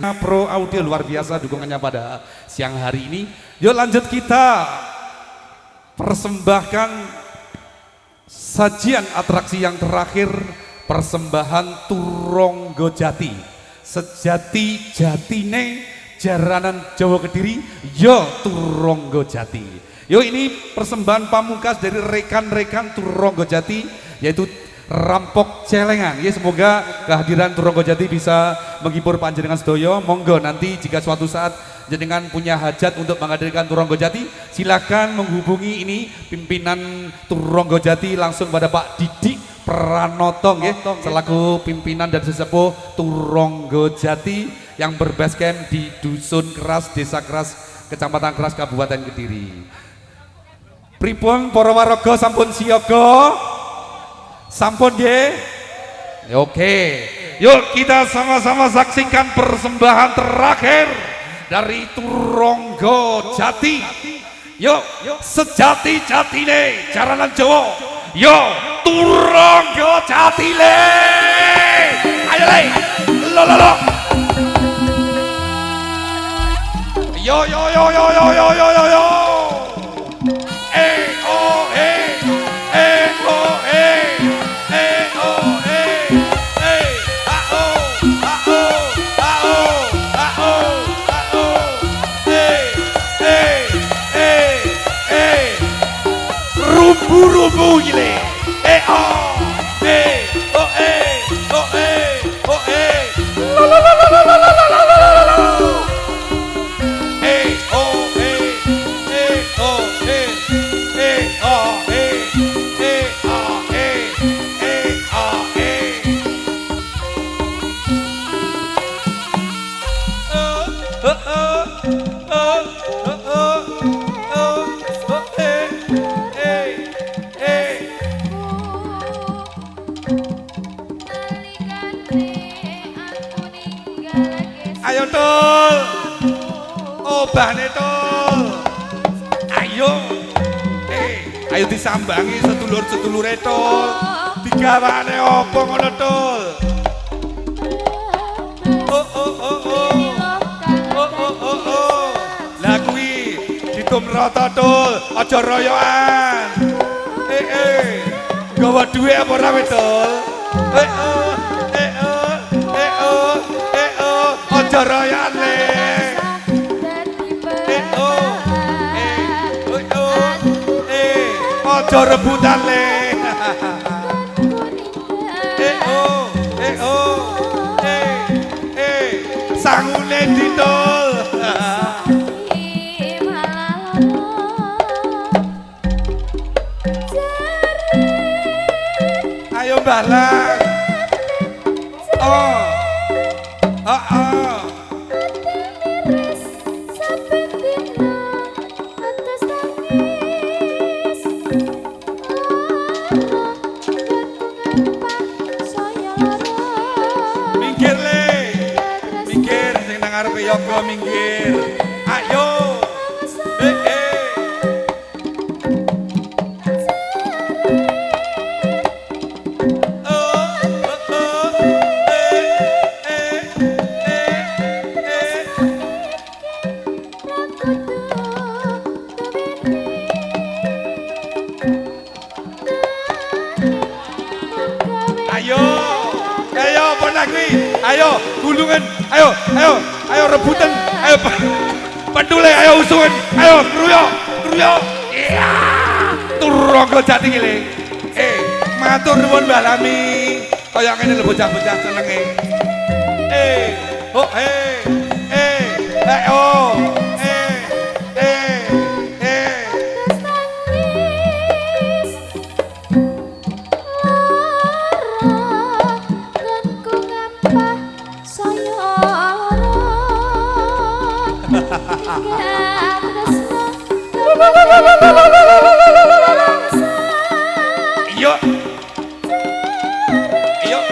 Pro Audio luar biasa dukungannya pada siang hari ini. Yuk lanjut kita persembahkan sajian atraksi yang terakhir, persembahan Turonggo Jati. Sejati jatine jaranan Jawa Kediri, yo Turonggo Jati. Yuk ini persembahan pamungkas dari rekan-rekan Turonggo Jati, yaitu Rampok Celengan. Ya, semoga kehadiran Turonggo Jati bisa menghibur panjenengan sedoyo. Monggo nanti jika suatu saat jenengan punya hajat untuk menghadirkan Turonggo Jati, silakan menghubungi ini pimpinan Turonggo Jati langsung pada Pak Didik Pranoto ya, selaku pimpinan dan sesepuh Turonggo Jati yang berbasecamp di Dusun Keras, Desa Keras, Kecamatan Keras, Kabupaten Kediri. Pripun para waraga sampun siaga? Sampun nggih? Oke. Yuk kita sama-sama saksikan persembahan terakhir dari Turonggo Jati. Yuk, sejati-jatine jaranan Jawa. Yuk, Turonggo Jati le. Ayo le. Lo. Yo. Rubu gile, ayo tol, obahne tol, ayo disambangi sedulur-sedulure tol, digawane apa ngono tol. Lah kuwi ditumrata tol, aja royoan. Gawa duwe apa ora we tol? Aja royoan le. Aja rebutan le. Sangune ditol. Ayo balang. Minggir le. Minggir sing nang arepe yoga minggir. Ayo. Ayo ponakwi, ayo gulungan, ayo rebutan, ayo pendule, ayo usungan, ayo keruyo, iya, Turonggo Jati gile, matur nuwun balami, kaya ngene lho bocah-bocah senenge, Yo. Ayo.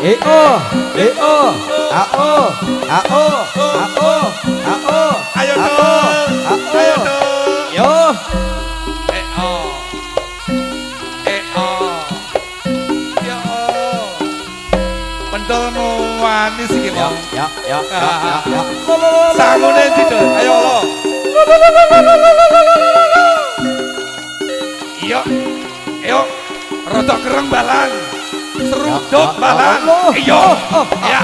oh, oh, oh, oh, oh, oh, ayo dong, ayo dong, yo, oh, yo, pentol manis iki wong, ya, sangune didol, ayo lo, yo, yo, rodok kereng balan, seruduk balan, iyo, ya.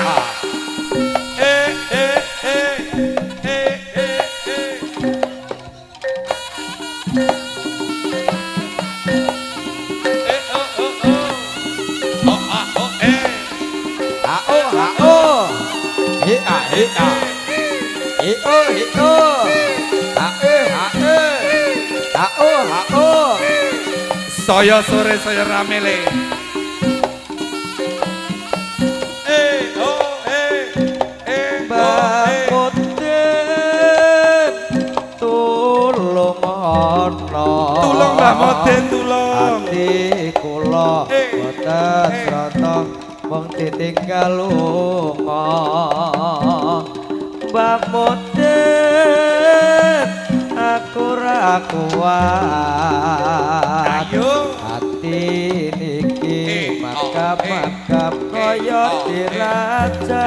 Saya sore saya ramele. Tulung Mbah Moden tulung. Ati kula boten srata mung ditinggal lunga. Mbah Moden aku ra kuat. Ayo. Ati niki makap-makap kaya diraja.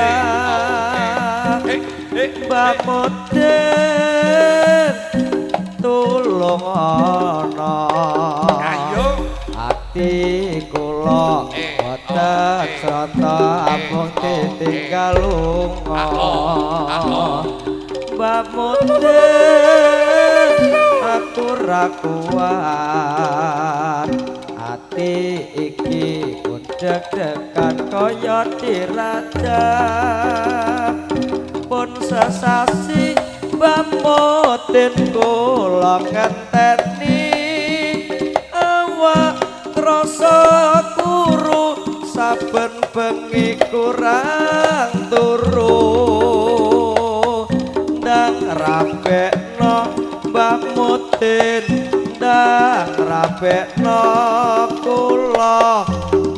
Mbah Moden tulung ana. Ayo. Ati kula boten srata mung ditinggal lunga. Mbah Moden aku ra kuat. Ati iki pun deg-degan kaya dirajak. Pun sesasi Mbah Moden kula ngenteni awak krasa turu saben bengi kurang turu. Ndang rabekno Mbah Moden, ndang rabekno kula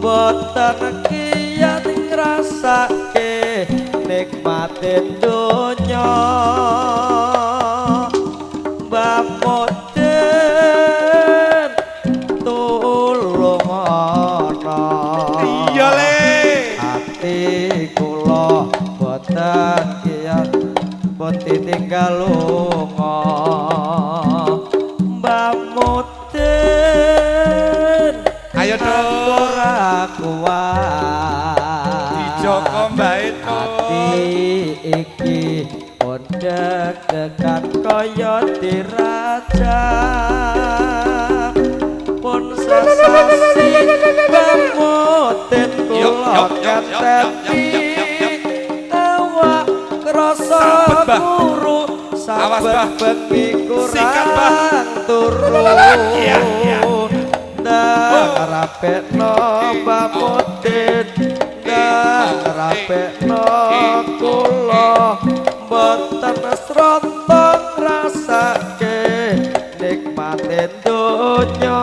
boten kiyat ngrasake nikmatin donya. Mbah Moden tulung ana. Iya le. Ati kula boten kiyat pun ditinggal lunga. Mbah Moden Ayo dong. ora kuat. Dijoko Mbah Eto. Ati iki pun deg-degan kaya dirajak. Pun sesasi Mbah Moden kula keteti awak krasa turu saben bengi kurang turu. Ndang rabekno Mbah Moden, ndang rabekno kula boten srata ngrasake nikmatin donya.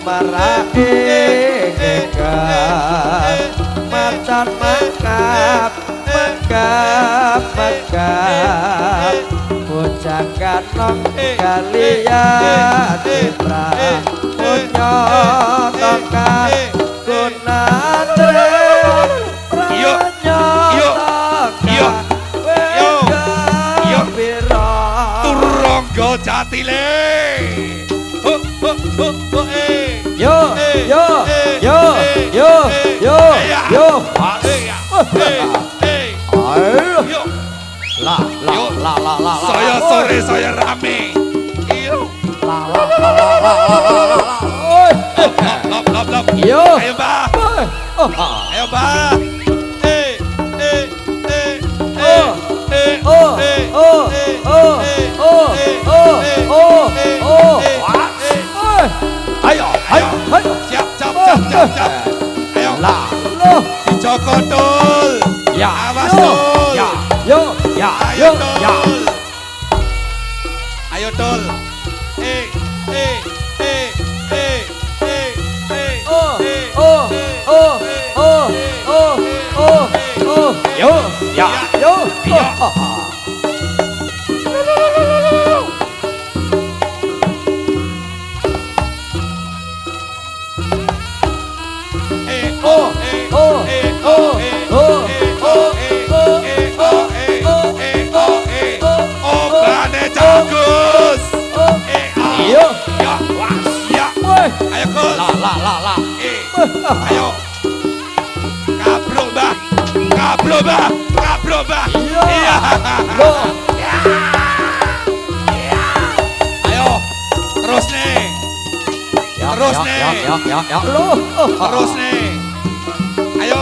marake gegar macan mangkat mangkat mangkat bocah kanong kaliyan citra punya tongkat gunatre Turangga Jati le. Yo yo yo yo yo yo. Ayo. La. Saya sore saya rame. Iyo. Lop. Yo. Ayo Mbah. Ayo Mbah. Ayo. Siap. Ayo. Dijoko Dul. Ya. Awas Dul. Yo. Dul. Ayo Dul. Obane Jagus. Ayo Gus. Ayo. Kabro Mbah. Iya. Ayo. Terus nih. Terus nih. Ayo.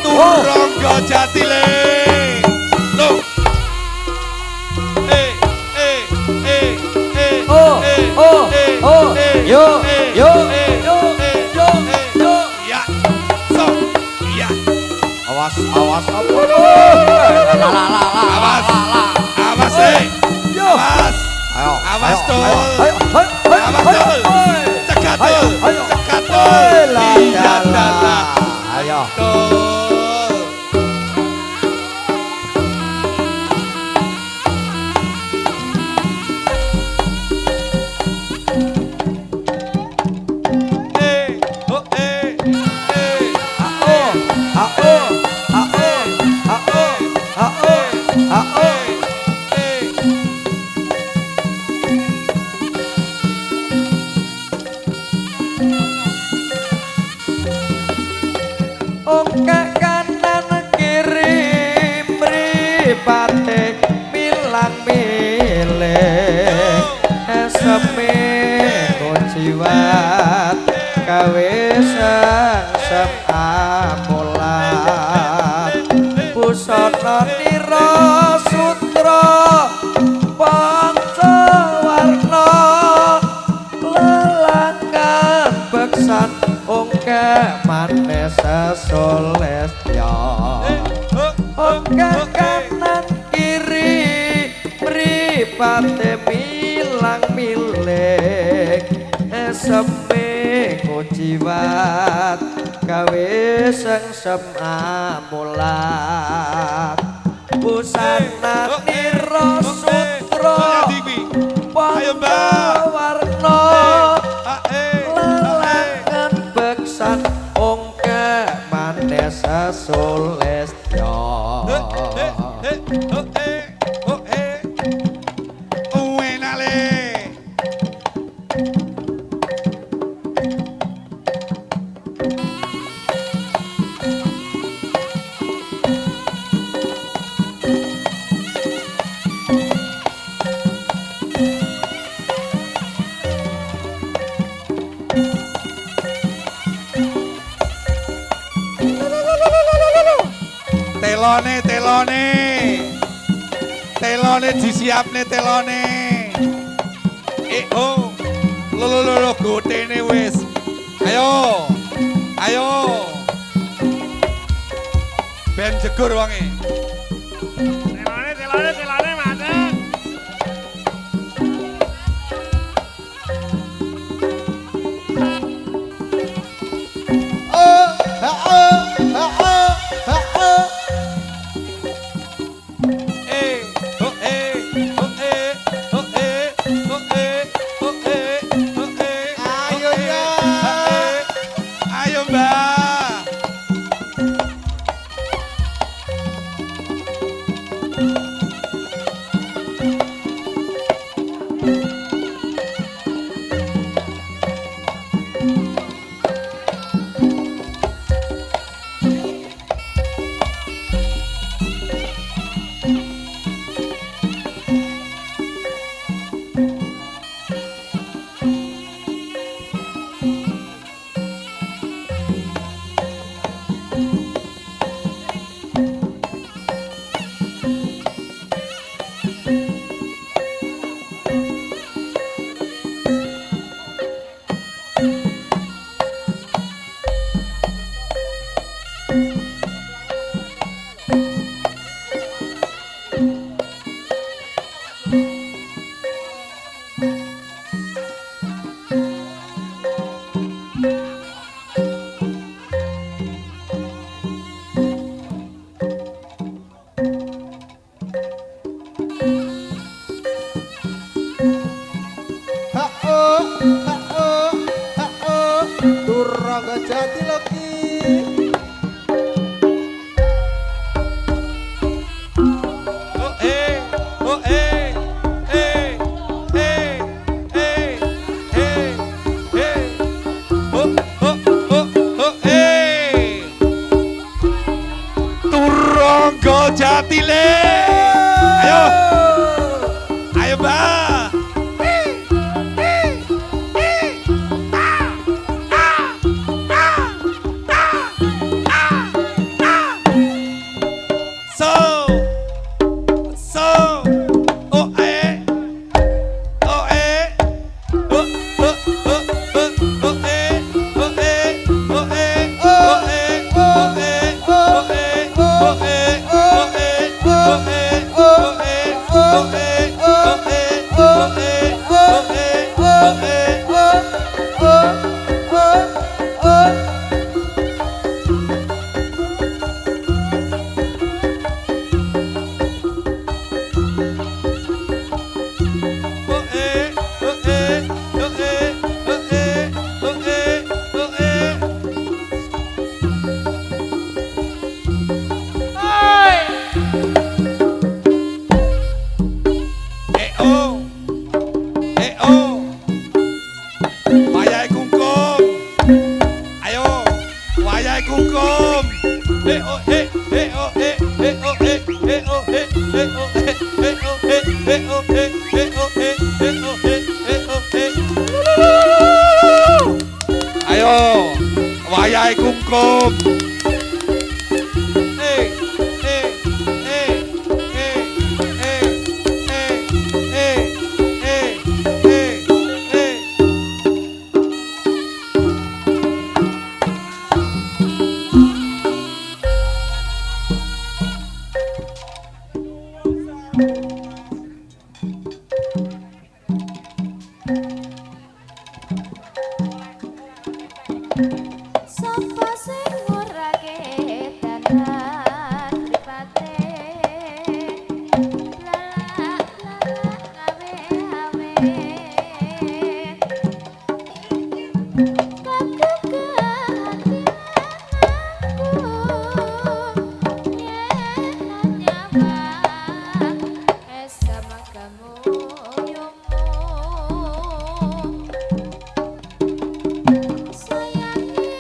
Turangga Jati le. Loh. Ya. So. Ya. Awas. Awas. Awas Dul. Cekat Dul. Iya dalah. Ayo. Dul. Ongkak kanan kiri mripate milang milih eseme jiwat gawe sang amolat busana nira sutra pancawarna lelangan beksan ongkak manes solestya ongkak kanan kiri mripate milang milih eseme kuciwat gawe sengsem amulat busana nira sutra pancawarna lelangan beksan ongkak manes solestya telone disiapne telone lo gotene wis ayo jegur wonge. Telane madeng. Ayo ya. Ayo Mbak. Jati lagi. Turangga Jatile. Ayo. Ayo Mbak. Ayo, wayahe kungkum. Sapa sing ngurake dalan mripate lalak lalak gawe awe kagegan aku yen nyawang sama kamu yomo sayangi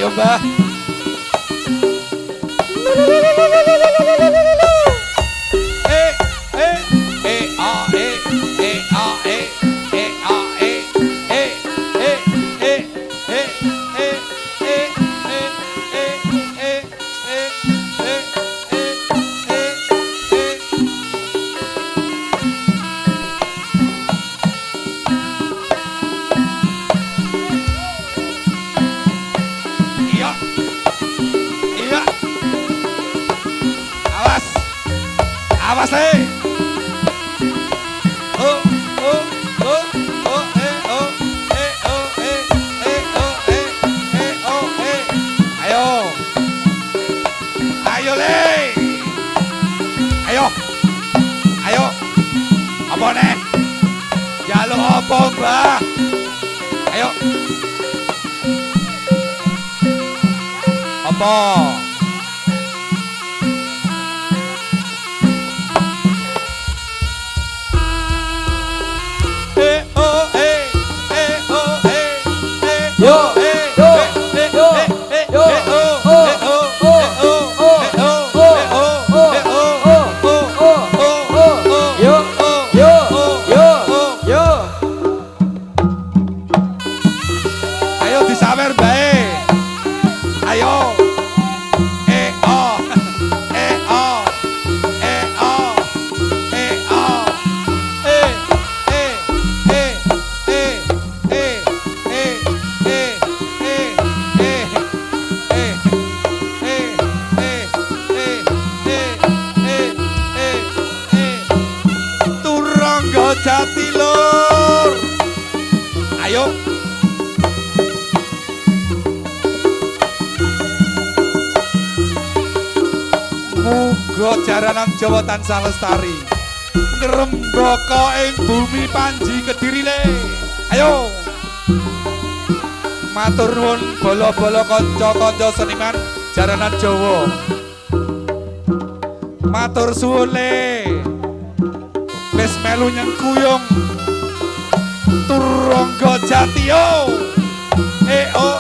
Ayo Mbah. Iya. Iya. Awas. Awas Oh, oh, oh, oh, oh, oh, Ayo. Ayo le. Ayo. Ayo. Apa nih? Jaluk apa, Mbah? Ayo. Apa? Ayo disawer bae. Ayo. Turangga Jatilur. Ayo. Muga jaranan Jawa tansah lestari ngrembaka ing bumi Panji Kediri le. Ayo. Matur nuwun bala-bala kanca-kanca seniman jaranan Jawa. Matur suwun le. Wis melu nyengkuyung Turangga Jati yo. Oh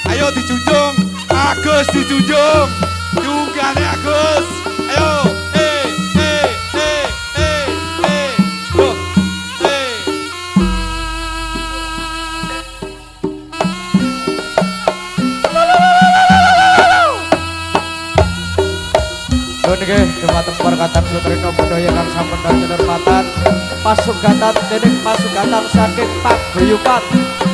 Ayo dijunjung, Agus dijunjung, jungkane Agus. Ayo, loh, Nggih, dumateng perkataan Sutrino Budaya kang sampun kinurmatan pasugatan dening pasugatan saking paguyuban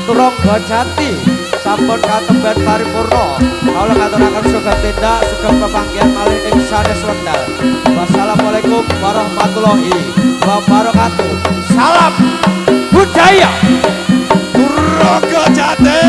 Turangga Jati sampun katemban paripurna. Kawula ngaturaken sugeng tindak sugeng pepanggihan malih ing sanes wekdal. Wassalamualaikum warahmatullahi wabarakatuh. Salam budaya Turangga Jati.